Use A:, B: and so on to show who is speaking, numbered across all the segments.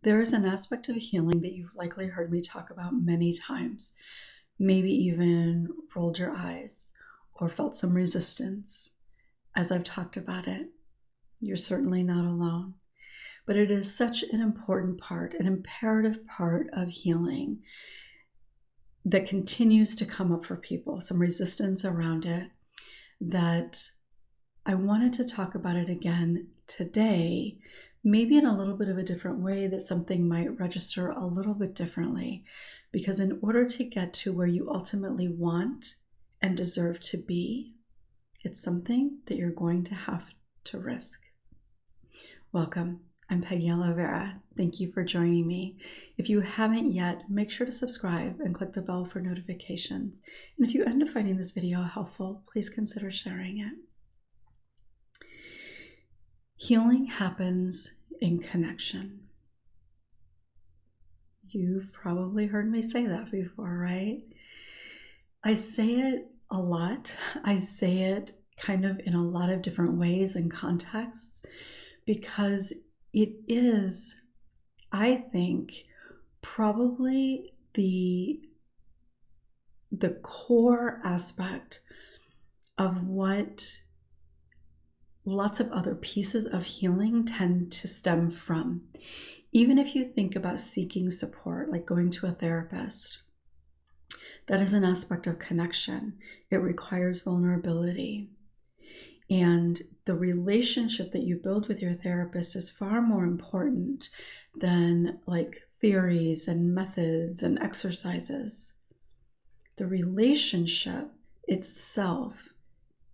A: There is an aspect of healing that you've likely heard me talk about many times, maybe even rolled your eyes or felt some resistance as I've talked about it. You're certainly not alone. But it is such an important part, an imperative part of healing that continues to come up for people, some resistance around it, that I wanted to talk about it again today, maybe in a little bit of a different way, that something might register a little bit differently. Because in order to get to where you ultimately want and deserve to be, it's something that you're going to have to risk. Welcome. I'm Peggy Oliveira. Thank you for joining me. If you haven't yet, make sure to subscribe and click the bell for notifications. And if you end up finding this video helpful, please consider sharing it. Healing happens in connection. You've probably heard me say that before, right? I say it a lot. I say it kind of in a lot of different ways and contexts because it is, I think, probably the core aspect of what lots of other pieces of healing tend to stem from. Even if you think about seeking support, like going to a therapist, that is an aspect of connection. It requires vulnerability. And the relationship that you build with your therapist is far more important than like theories and methods and exercises. The relationship itself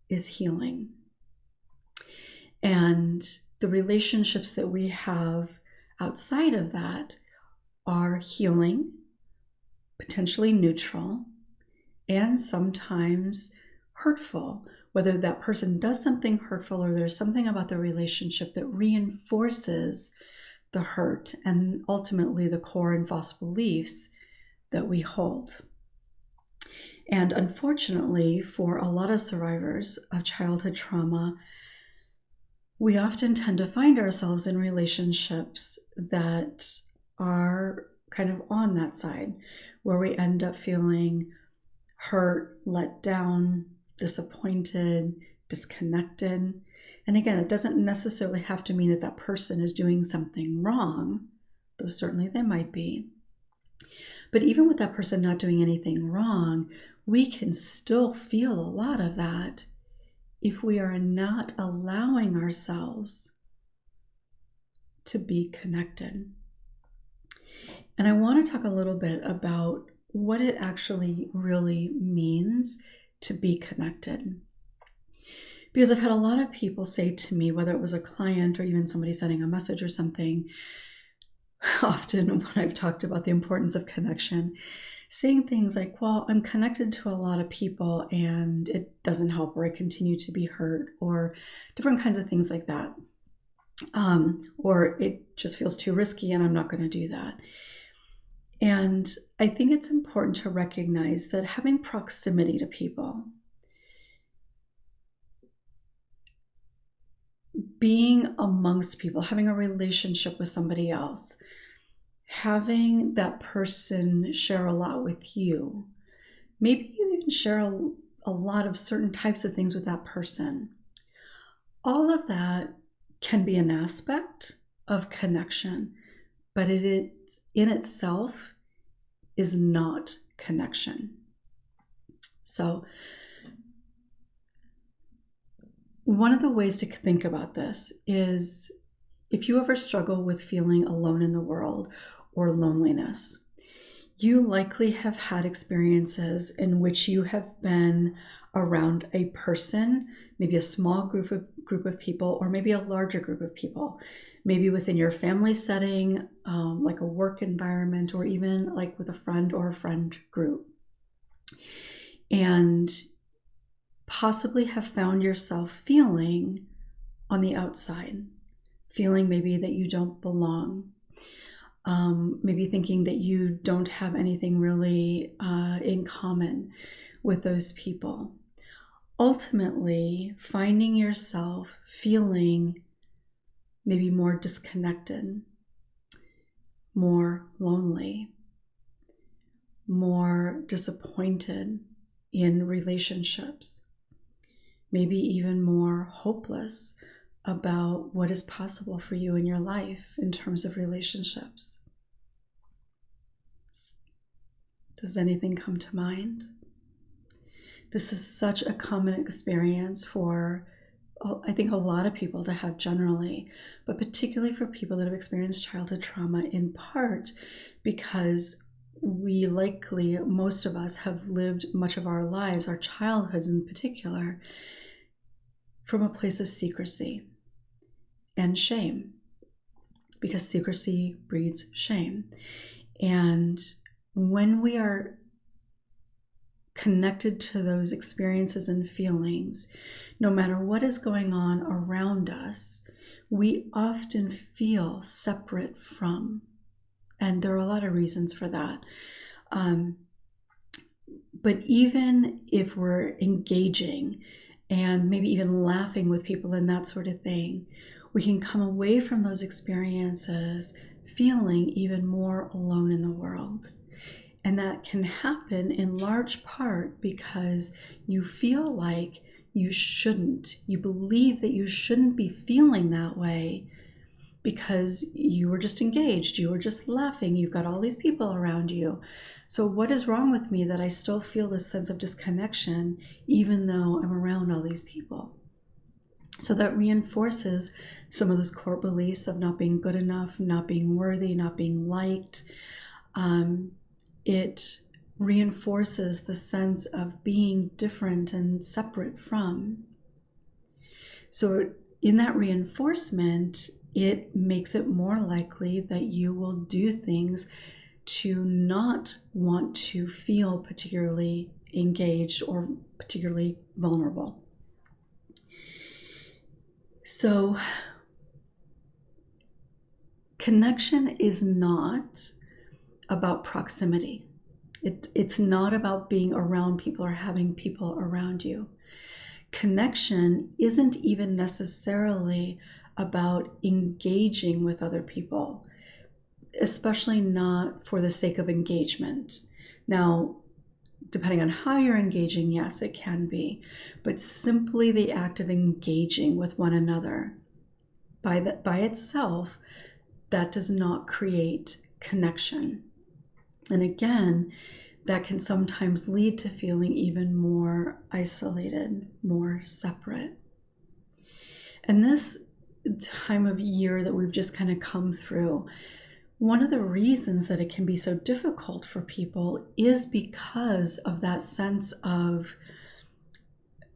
A: is healing. And the relationships that we have outside of that are healing, potentially neutral, and sometimes hurtful, whether that person does something hurtful or there's something about the relationship that reinforces the hurt and ultimately the core and false beliefs that we hold. And unfortunately, for a lot of survivors of childhood trauma, we often tend to find ourselves in relationships that are kind of on that side, where we end up feeling hurt, let down, disappointed, disconnected. And again, it doesn't necessarily have to mean that that person is doing something wrong, though certainly they might be. But even with that person not doing anything wrong, we can still feel a lot of that if we are not allowing ourselves to be connected. And I want to talk a little bit about what it actually really means to be connected. Because I've had a lot of people say to me, whether it was a client or even somebody sending a message or something, often when I've talked about the importance of connection, saying things like, well, I'm connected to a lot of people and it doesn't help, or I continue to be hurt, or different kinds of things like that. Or it just feels too risky and I'm not going to do that. And I think it's important to recognize that having proximity to people, being amongst people, having a relationship with somebody else, having that person share a lot with you, maybe you even share a lot of certain types of things with that person. All of that can be an aspect of connection, but it is in itself is not connection. So one of the ways to think about this is if you ever struggle with feeling alone in the world or loneliness, you likely have had experiences in which you have been around a person, maybe a small group of people, or maybe a larger group of people, maybe within your family setting, like a work environment, or even like with a friend or a friend group. And possibly have found yourself feeling on the outside, feeling maybe that you don't belong, maybe thinking that you don't have anything really in common with those people. Ultimately, finding yourself feeling maybe more disconnected, more lonely, more disappointed in relationships, maybe even more hopeless about what is possible for you in your life in terms of relationships. Does anything come to mind? This is such a common experience for, I think, a lot of people to have generally, but particularly for people that have experienced childhood trauma, in part because we likely, most of us, have lived much of our lives, our childhoods in particular, from a place of secrecy and shame, because secrecy breeds shame. And when we are connected to those experiences and feelings, no matter what is going on around us, we often feel separate from. And there are a lot of reasons for that. But even if we're engaging and maybe even laughing with people and that sort of thing, we can come away from those experiences feeling even more alone in the world. And that can happen in large part because you feel like you believe that you shouldn't be feeling that way because you were just engaged, you were just laughing, you've got all these people around you. So what is wrong with me that I still feel this sense of disconnection even though I'm around all these people? So that reinforces some of those core beliefs of not being good enough, not being worthy, not being liked. It reinforces the sense of being different and separate from. So in that reinforcement, it makes it more likely that you will do things to not want to feel particularly engaged or particularly vulnerable. So connection is not about proximity. It's not about being around people or having people around you. Connection isn't even necessarily about engaging with other people, especially not for the sake of engagement. Now, depending on how you're engaging, yes, it can be, but simply the act of engaging with one another by itself, that does not create connection. And again, that can sometimes lead to feeling even more isolated, more separate. And this time of year that we've just kind of come through, one of the reasons that it can be so difficult for people is because of that sense of,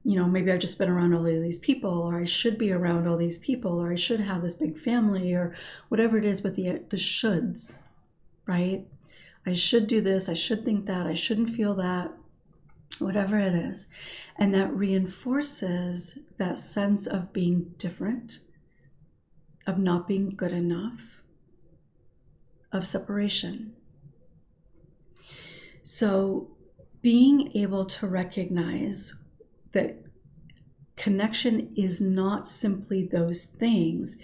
A: maybe I've just been around all of these people, or I should be around all these people, or I should have this big family, or whatever it is, but the shoulds, right? I should do this, I should think that, I shouldn't feel that, whatever it is. And that reinforces that sense of being different, of not being good enough, of separation. So being able to recognize that connection is not simply those things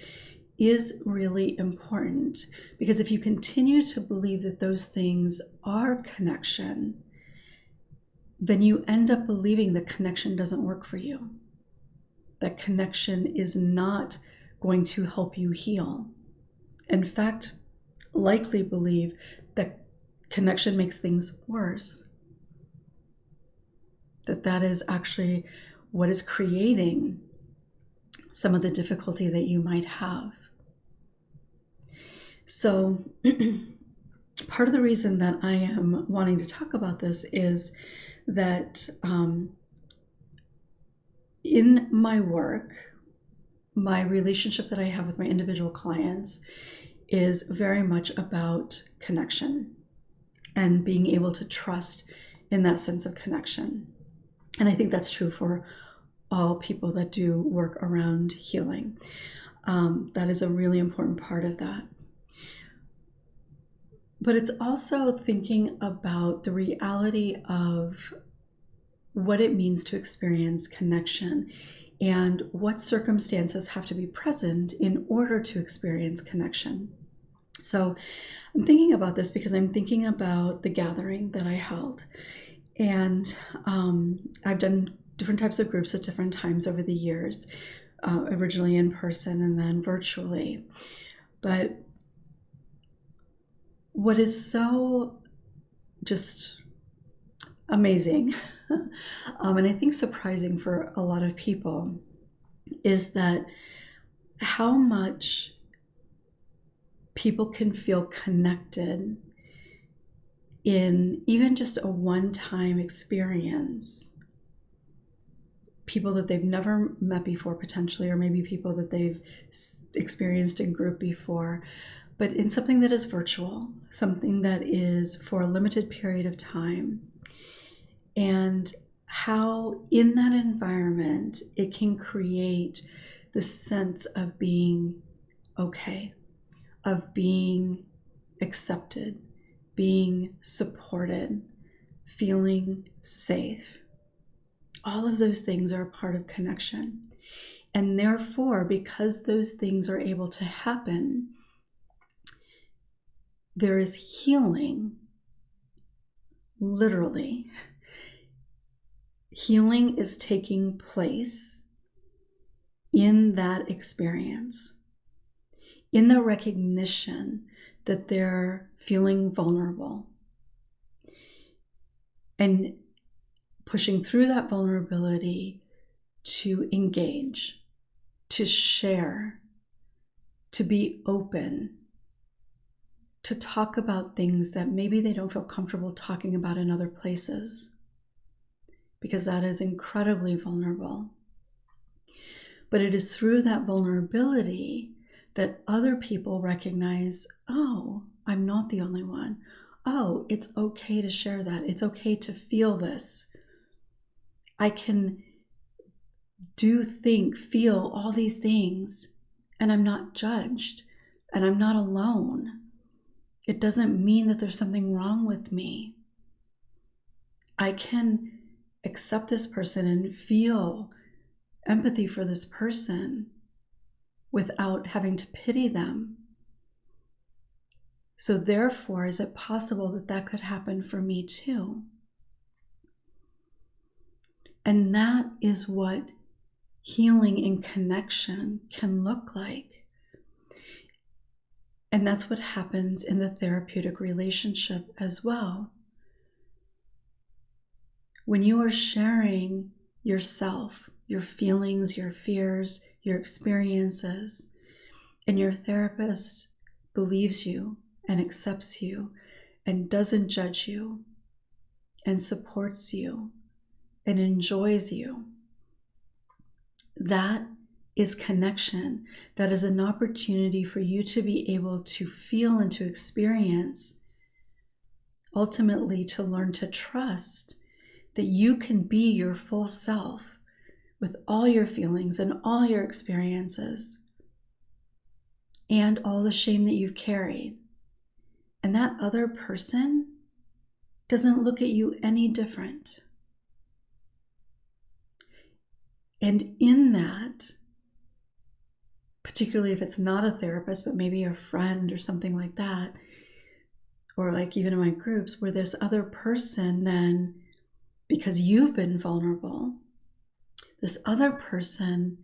A: is really important, because if you continue to believe that those things are connection, then you end up believing that connection doesn't work for you, that connection is not going to help you heal. In fact, likely believe that connection makes things worse, that is actually what is creating some of the difficulty that you might have. So part of the reason that I am wanting to talk about this is that in my work, my relationship that I have with my individual clients is very much about connection and being able to trust in that sense of connection. And I think that's true for all people that do work around healing. That is a really important part of that. But it's also thinking about the reality of what it means to experience connection and what circumstances have to be present in order to experience connection. So I'm thinking about this because I'm thinking about the gathering that I held. And I've done different types of groups at different times over the years, originally in person and then virtually. But what is so just amazing, and I think surprising for a lot of people, is that how much people can feel connected in even just a one-time experience. People that they've never met before, potentially, or maybe people that they've experienced in group before, but in something that is virtual, something that is for a limited period of time. And how in that environment it can create the sense of being okay, of being accepted, being supported, feeling safe. All of those things are a part of connection. And therefore, because those things are able to happen, there is healing, literally. Healing is taking place in that experience, in the recognition that they're feeling vulnerable, and pushing through that vulnerability to engage, to share, to be open, to talk about things that maybe they don't feel comfortable talking about in other places, because that is incredibly vulnerable. But it is through that vulnerability that other people recognize, oh, I'm not the only one. Oh, it's okay to share that. It's okay to feel this. I can do, think, feel all these things, and I'm not judged, and I'm not alone. It doesn't mean that there's something wrong with me. I can accept this person and feel empathy for this person without having to pity them. So therefore, is it possible that that could happen for me too? And that is what healing and connection can look like. And that's what happens in the therapeutic relationship as well. When you are sharing yourself, your feelings, your fears, your experiences, and your therapist believes you and accepts you and doesn't judge you and supports you and enjoys you, that is connection. That is an opportunity for you to be able to feel and to experience, ultimately to learn to trust that you can be your full self with all your feelings and all your experiences and all the shame that you've carried. And that other person doesn't look at you any different. And in that, particularly if it's not a therapist, but maybe a friend or something like that, or like even in my groups, where this other person then, because you've been vulnerable, this other person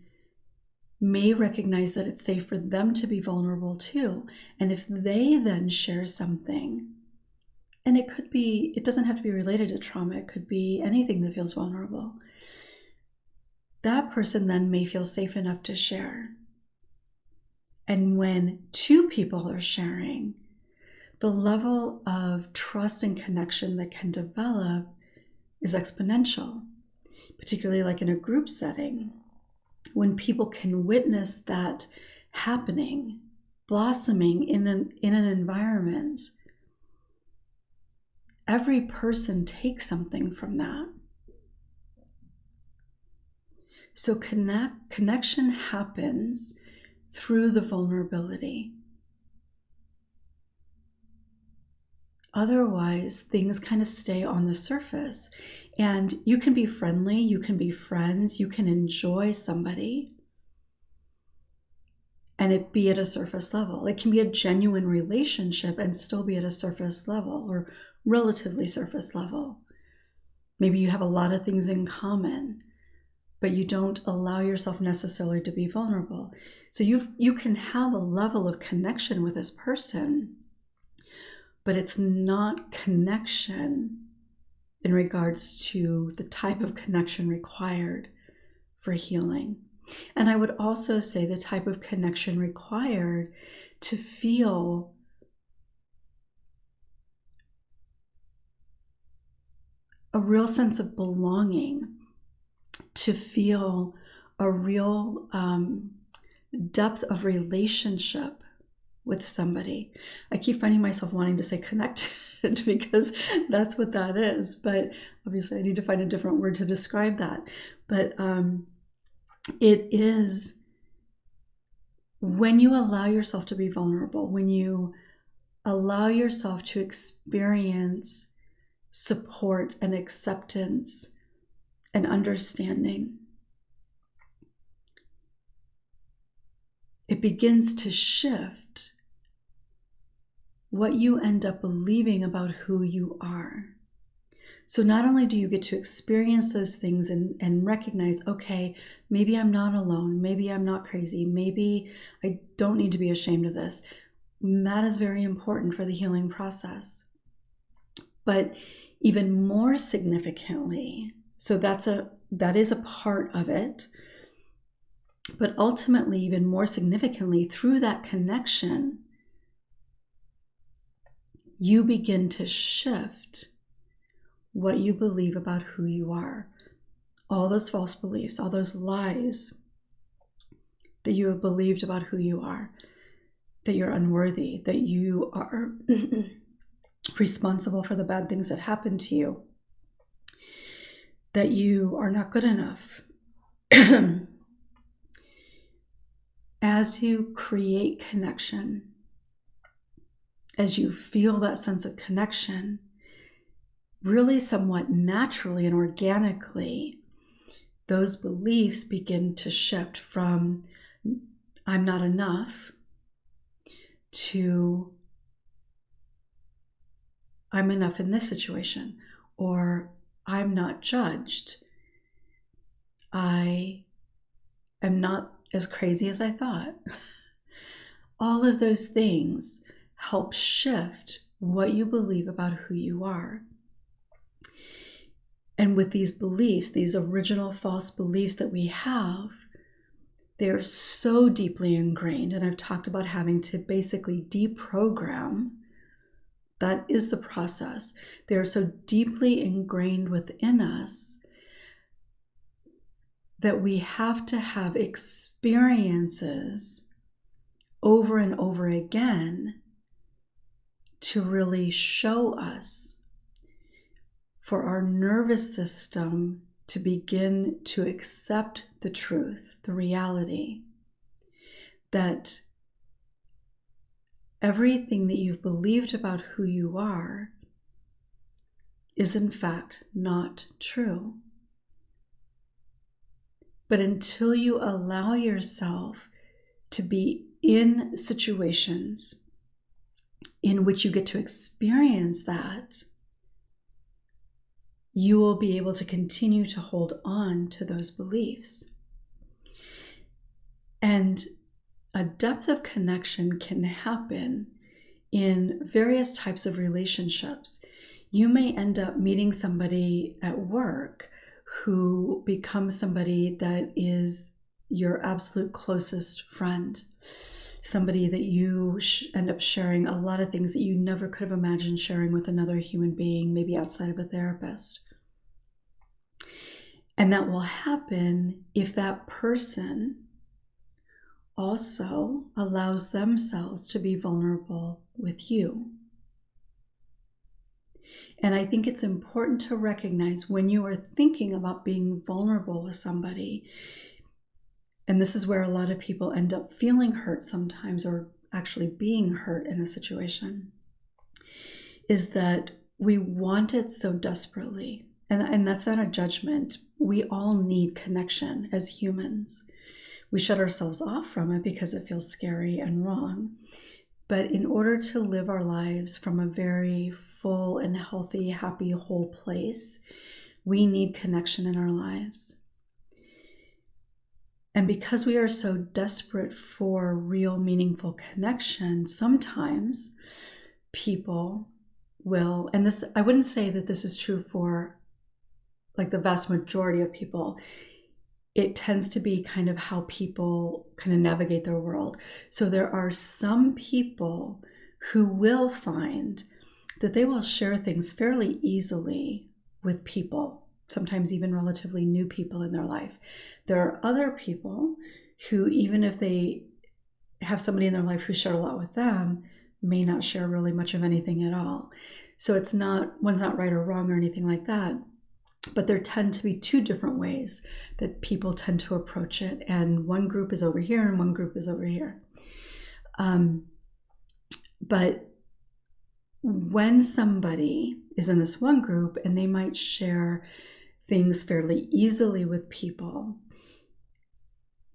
A: may recognize that it's safe for them to be vulnerable too. And if they then share something, and it could be, it doesn't have to be related to trauma, it could be anything that feels vulnerable, that person then may feel safe enough to share. And when two people are sharing, the level of trust and connection that can develop is exponential, particularly like in a group setting. When people can witness that happening, blossoming in an environment, every person takes something from that. So connection happens through the vulnerability. Otherwise, things kind of stay on the surface. And you can be friendly, you can be friends, you can enjoy somebody. and it be at a surface level. It can be a genuine relationship and still be at a surface level or relatively surface level. Maybe you have a lot of things in common, but you don't allow yourself necessarily to be vulnerable. So you can have a level of connection with this person, but it's not connection in regards to the type of connection required for healing. And I would also say the type of connection required to feel a real sense of belonging, to feel a real depth of relationship with somebody. I keep finding myself wanting to say connected because that's what that is. But obviously I need to find a different word to describe that. But it is when you allow yourself to be vulnerable, when you allow yourself to experience support and acceptance and understanding, it begins to shift what you end up believing about who you are. So not only do you get to experience those things and recognize, okay, maybe I'm not alone, maybe I'm not crazy, maybe I don't need to be ashamed of this. That is very important for the healing process. But even more significantly, so that is a part of it, but ultimately, even more significantly, through that connection, you begin to shift what you believe about who you are. All those false beliefs, all those lies that you have believed about who you are, that you're unworthy, that you are responsible for the bad things that happen to you, that you are not good enough. As you create connection, as you feel that sense of connection, really somewhat naturally and organically, those beliefs begin to shift from I'm not enough to I'm enough in this situation, or I'm not judged. I am not as crazy as I thought. All of those things help shift what you believe about who you are. And with these beliefs, these original false beliefs that we have, they're so deeply ingrained. And I've talked about having to basically deprogram. That is the process. They're so deeply ingrained within us that we have to have experiences over and over again to really show us, for our nervous system to begin to accept the truth, the reality, that everything that you've believed about who you are is in fact not true. But until you allow yourself to be in situations in which you get to experience that, you will be able to continue to hold on to those beliefs. And a depth of connection can happen in various types of relationships. You may end up meeting somebody at work who becomes somebody that is your absolute closest friend, somebody that you end up sharing a lot of things that you never could have imagined sharing with another human being, maybe outside of a therapist. And that will happen if that person also allows themselves to be vulnerable with you. And I think it's important to recognize when you are thinking about being vulnerable with somebody, and this is where a lot of people end up feeling hurt sometimes, or actually being hurt in a situation, is that we want it so desperately. And that's not a judgment. We all need connection as humans. We shut ourselves off from it because it feels scary and wrong. But in order to live our lives from a very full and healthy, happy, whole place, we need connection in our lives. And because we are so desperate for real, meaningful connection, sometimes people will, and this, I wouldn't say that this is true for like the vast majority of people. It tends to be kind of how people kind of navigate their world. So there are some people who will find that they will share things fairly easily with people, sometimes even relatively new people in their life. There are other people who, even if they have somebody in their life who shared a lot with them, may not share really much of anything at all. So it's not, one's not right or wrong or anything like that, but there tend to be two different ways that people tend to approach it. And one group is over here and one group is over here. But when somebody is in this one group and they might share things fairly easily with people,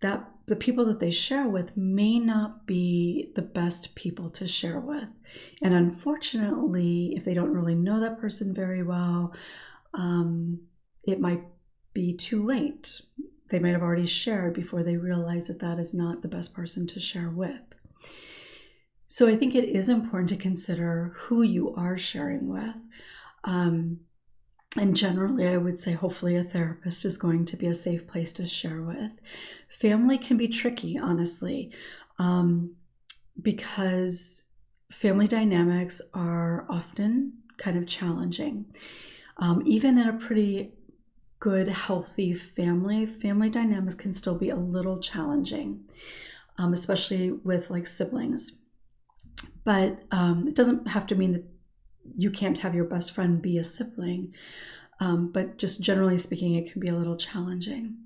A: that the people that they share with may not be the best people to share with. And unfortunately, if they don't really know that person very well, it might be too late. They might have already shared before they realize that that is not the best person to share with. So I think it is important to consider who you are sharing with. And generally, I would say hopefully a therapist is going to be a safe place to share with. Family can be tricky, honestly, because family dynamics are often kind of challenging. Even in a pretty good, healthy family dynamics can still be a little challenging, especially with like siblings. But it doesn't have to mean that you can't have your best friend be a sibling, but just generally speaking, it can be a little challenging.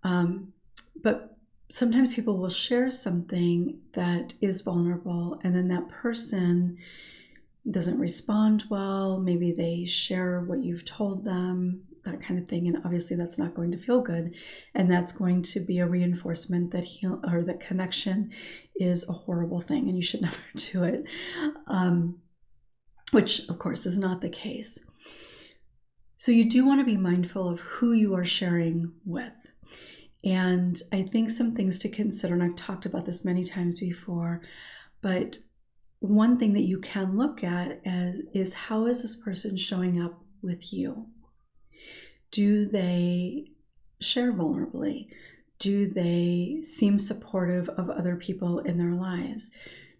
A: But sometimes people will share something that is vulnerable, and then that person doesn't respond well. Maybe they share what you've told them, that kind of thing, and obviously that's not going to feel good, and that's going to be a reinforcement that that connection is a horrible thing and you should never do it, which of course is not the case. So you do want to be mindful of who you are sharing with. And I think some things to consider, and I've talked about this many times before, but one thing that you can look at is how is this person showing up with you? Do they share vulnerably? Do they seem supportive of other people in their lives?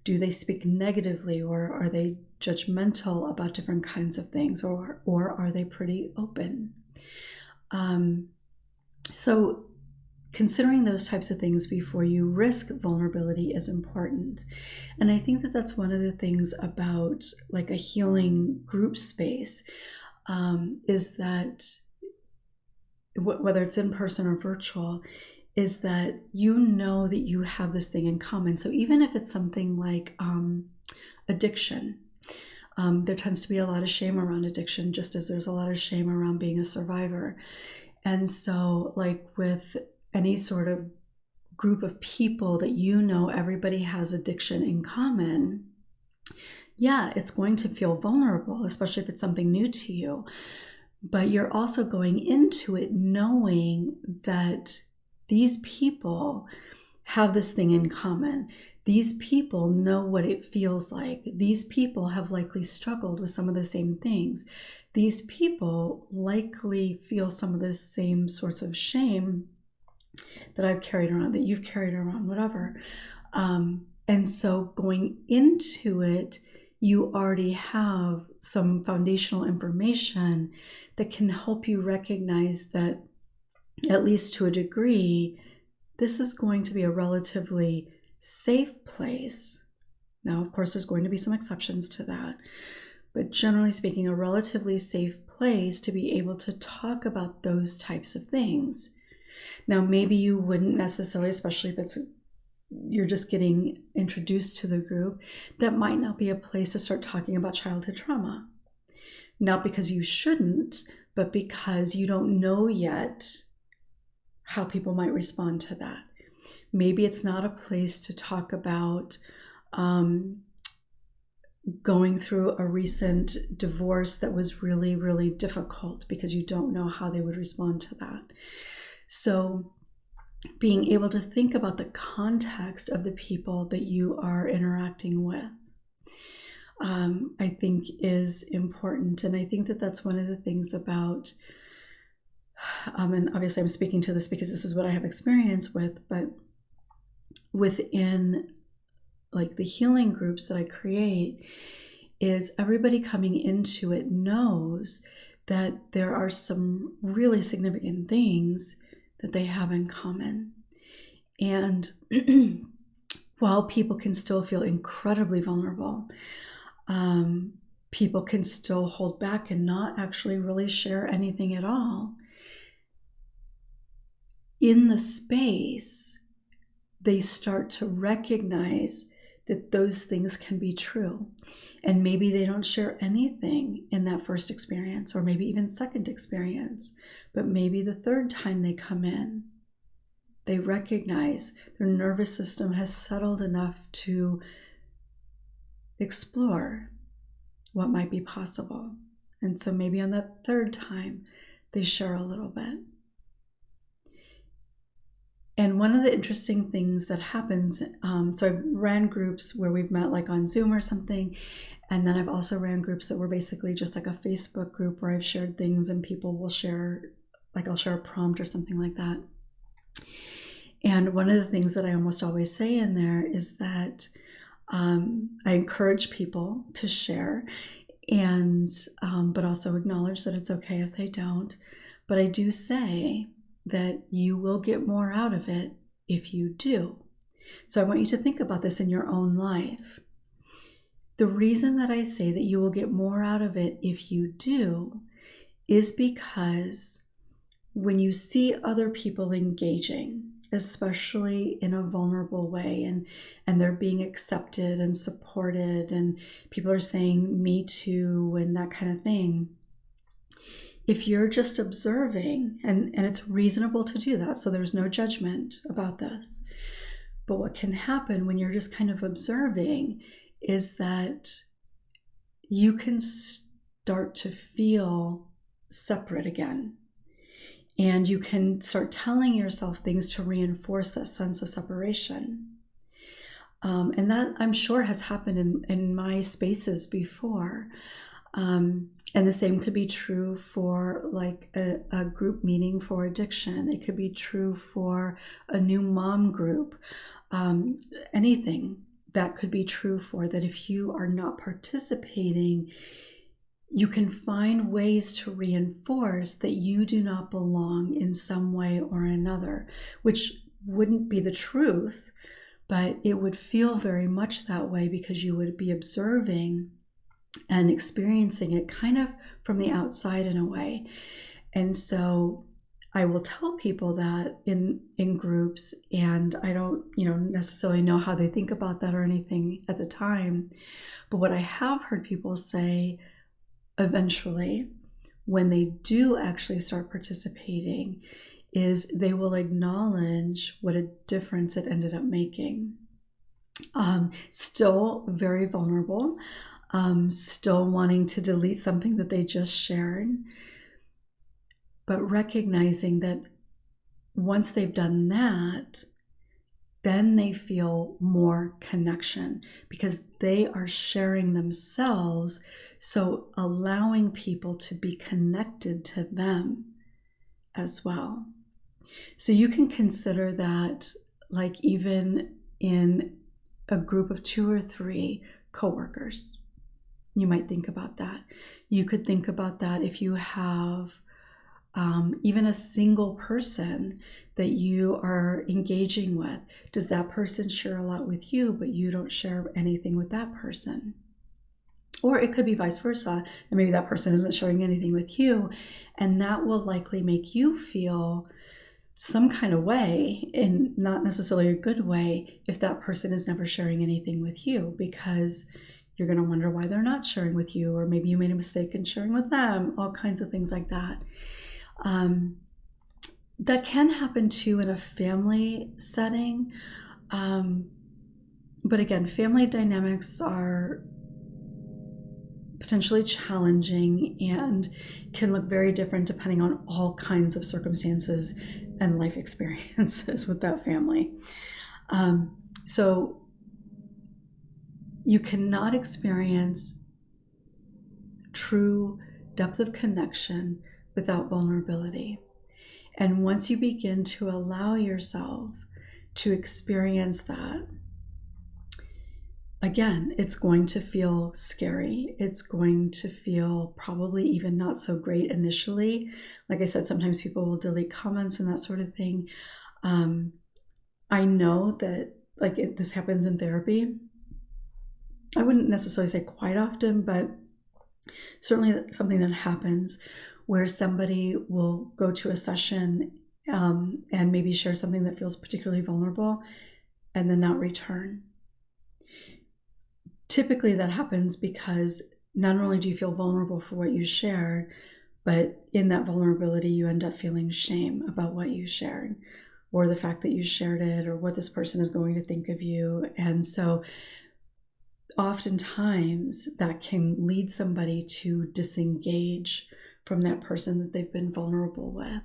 A: Do they speak negatively, or are they judgmental about different kinds of things, or are they pretty open? So considering those types of things before you risk vulnerability is important. And I think that that's one of the things about like a healing group space, is that whether it's in person or virtual, is that you know that you have this thing in common. So even if it's something like addiction, there tends to be a lot of shame around addiction, just as there's a lot of shame around being a survivor. And so like with any sort of group of people that you know everybody has addiction in common, yeah, it's going to feel vulnerable, especially if it's something new to you. But you're also going into it knowing that these people have this thing in common. These people know what it feels like. These people have likely struggled with some of the same things. These people likely feel some of the same sorts of shame that I've carried around, that you've carried around, whatever. And so going into it, you already have some foundational information that can help you recognize that, at least to a degree, this is going to be a relatively safe place. Now, of course, there's going to be some exceptions to that, but generally speaking, a relatively safe place to be able to talk about those types of things. Now, maybe you wouldn't necessarily, especially if you're just getting introduced to the group, that might not be a place to start talking about childhood trauma. Not because you shouldn't, but because you don't know yet how people might respond to that. Maybe it's not a place to talk about going through a recent divorce that was really, really difficult, because you don't know how they would respond to that. So being able to think about the context of the people that you are interacting with, I think is important. And I think that that's one of the things about, and obviously I'm speaking to this because this is what I have experience with, but within like the healing groups that I create, is everybody coming into it knows that there are some really significant things that they have in common. And while people can still feel incredibly vulnerable, people can still hold back and not actually really share anything at all. In the space, they start to recognize that those things can be true. And maybe they don't share anything in that first experience, or maybe even second experience, but maybe the third time they come in, they recognize their nervous system has settled enough to explore what might be possible. And so maybe on that third time, they share a little bit. And one of the interesting things that happens, so I've ran groups where we've met like on Zoom or something, and then I've also ran groups that were basically just like a Facebook group where I've shared things and people will share, like I'll share a prompt or something like that. And one of the things that I almost always say in there is that I encourage people to share, and but also acknowledge that it's okay if they don't. But I do say that you will get more out of it if you do. So I want you to think about this in your own life. The reason that I say that you will get more out of it if you do is because when you see other people engaging, especially in a vulnerable way, and they're being accepted and supported, and people are saying me too and that kind of thing, if you're just observing, and it's reasonable to do that, so there's no judgment about this, but what can happen when you're just kind of observing is that you can start to feel separate again. And you can start telling yourself things to reinforce that sense of separation. And that, I'm sure, has happened in my spaces before. And the same could be true for like a group meeting for addiction. It could be true for a new mom group. Anything that could be true for that. If you are not participating, you can find ways to reinforce that you do not belong in some way or another, which wouldn't be the truth, but it would feel very much that way because you would be observing and experiencing it kind of from the outside in a way. And so I will tell people that in groups, and I don't necessarily know how they think about that or anything at the time, but what I have heard people say eventually when they do actually start participating is they will acknowledge what a difference it ended up making. Still very vulnerable, still wanting to delete something that they just shared, but recognizing that once they've done that, then they feel more connection because they are sharing themselves, so allowing people to be connected to them as well. So you can consider that, like, even in a group of 2 or 3 coworkers, you might think about that. You could think about that if you have even a single person that you are engaging with. Does that person share a lot with you, but you don't share anything with that person? Or it could be vice versa, and maybe that person isn't sharing anything with you, and that will likely make you feel some kind of way, in not necessarily a good way, if that person is never sharing anything with you, because you're going to wonder why they're not sharing with you, or maybe you made a mistake in sharing with them, all kinds of things like that. that can happen too in a family setting. But again, family dynamics are potentially challenging and can look very different depending on all kinds of circumstances and life experiences with that family. So you cannot experience true depth of connection without vulnerability. And once you begin to allow yourself to experience that, again, it's going to feel scary. It's going to feel probably even not so great initially. Like I said, sometimes people will delete comments and that sort of thing. I know that this happens in therapy. I wouldn't necessarily say quite often, but certainly something that happens where somebody will go to a session and maybe share something that feels particularly vulnerable and then not return. Typically that happens because not only do you feel vulnerable for what you shared, but in that vulnerability, you end up feeling shame about what you shared or the fact that you shared it or what this person is going to think of you. And so oftentimes that can lead somebody to disengage from that person that they've been vulnerable with.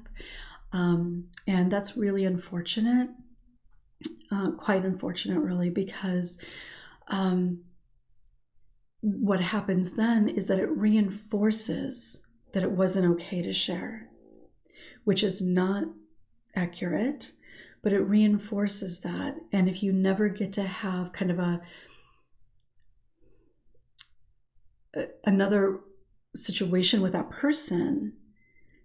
A: And that's really unfortunate, quite unfortunate really, because what happens then is that it reinforces that it wasn't okay to share, which is not accurate, but it reinforces that. And if you never get to have kind of another situation with that person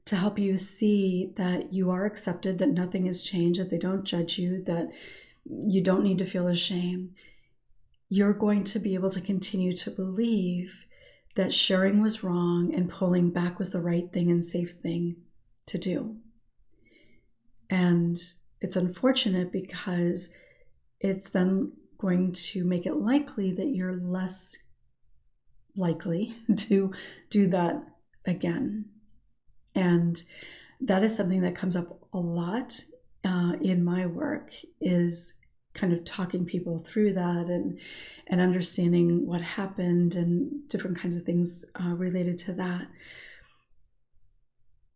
A: to help you see that you are accepted, that nothing has changed, that they don't judge you, that you don't need to feel ashamed, you're going to be able to continue to believe that sharing was wrong and pulling back was the right thing and safe thing to do. And it's unfortunate because it's then going to make it likely that you're less likely to do that again. And that is something that comes up a lot in my work, is kind of talking people through that and understanding what happened and different kinds of things related to that.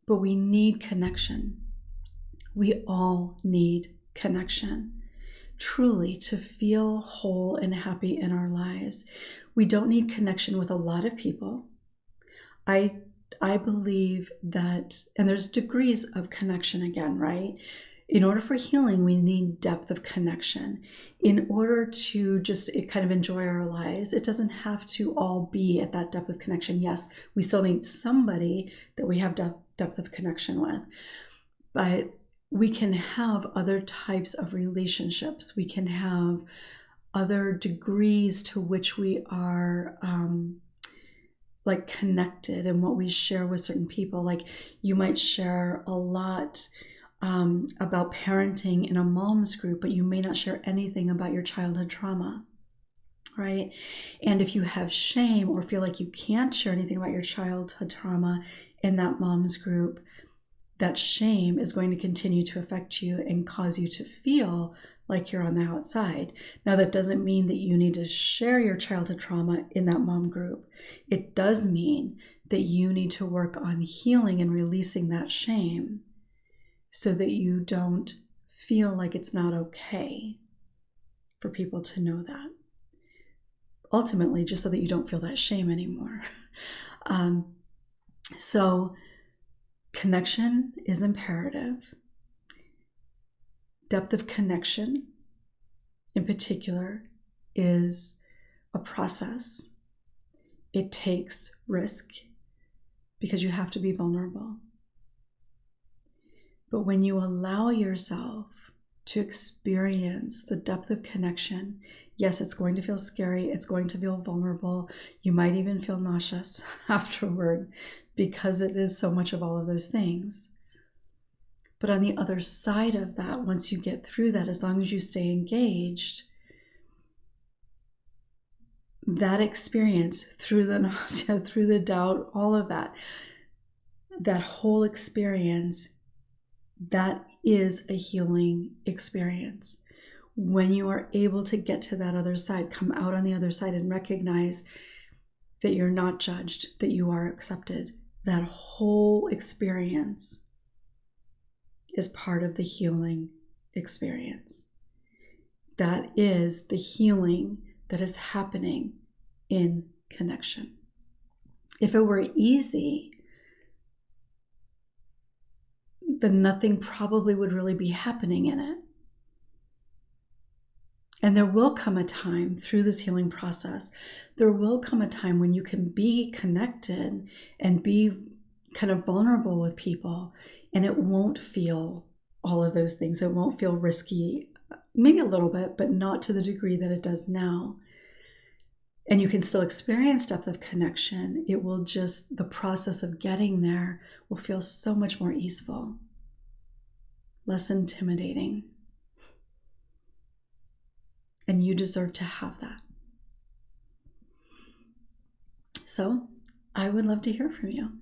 A: But we need connection. We all need connection, truly, to feel whole and happy in our lives. We don't need connection with a lot of people. I believe that, and there's degrees of connection again, right? In order for healing, we need depth of connection. In order to just kind of enjoy our lives, it doesn't have to all be at that depth of connection. Yes, we still need somebody that we have depth of connection with, but we can have other types of relationships. We can have other degrees to which we are connected and what we share with certain people. Like you might share a lot about parenting in a mom's group, but you may not share anything about your childhood trauma, right? And if you have shame or feel like you can't share anything about your childhood trauma in that mom's group, that shame is going to continue to affect you and cause you to feel like you're on the outside. Now, that doesn't mean that you need to share your childhood trauma in that mom group. It does mean that you need to work on healing and releasing that shame so that you don't feel like it's not okay for people to know that. Ultimately, just so that you don't feel that shame anymore. So connection is imperative. Depth of connection, in particular, is a process. It takes risk because you have to be vulnerable. But when you allow yourself to experience the depth of connection, yes, it's going to feel scary. It's going to feel vulnerable. You might even feel nauseous afterward because it is so much of all of those things. But on the other side of that, once you get through that, as long as you stay engaged, that experience, through the nausea, through the doubt, all of that, that whole experience That is a healing experience. When you are able to get to that other side, come out on the other side and recognize that you're not judged, that you are accepted, that whole experience is part of the healing experience. That is the healing that is happening in connection. If it were easy, then nothing probably would really be happening in it. And there will come a time through this healing process, there will come a time when you can be connected and be kind of vulnerable with people, and it won't feel all of those things. It won't feel risky, maybe a little bit, but not to the degree that it does now. And you can still experience depth of connection. It will just, the process of getting there will feel so much more easeful, less intimidating. And you deserve to have that. So I would love to hear from you.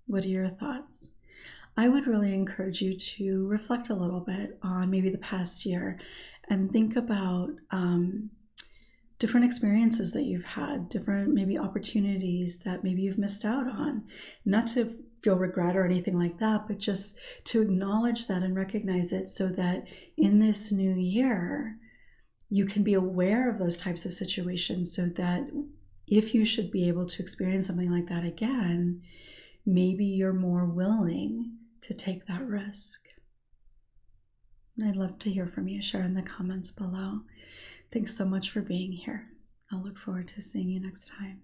A: What are your thoughts? I would really encourage you to reflect a little bit on maybe the past year and think about different experiences that you've had, different maybe opportunities that maybe you've missed out on. Not to feel regret or anything like that, but just to acknowledge that and recognize it so that in this new year, you can be aware of those types of situations so that if you should be able to experience something like that again, maybe you're more willing to take that risk. And I'd love to hear from you. Share in the comments below. Thanks so much for being here. I'll look forward to seeing you next time.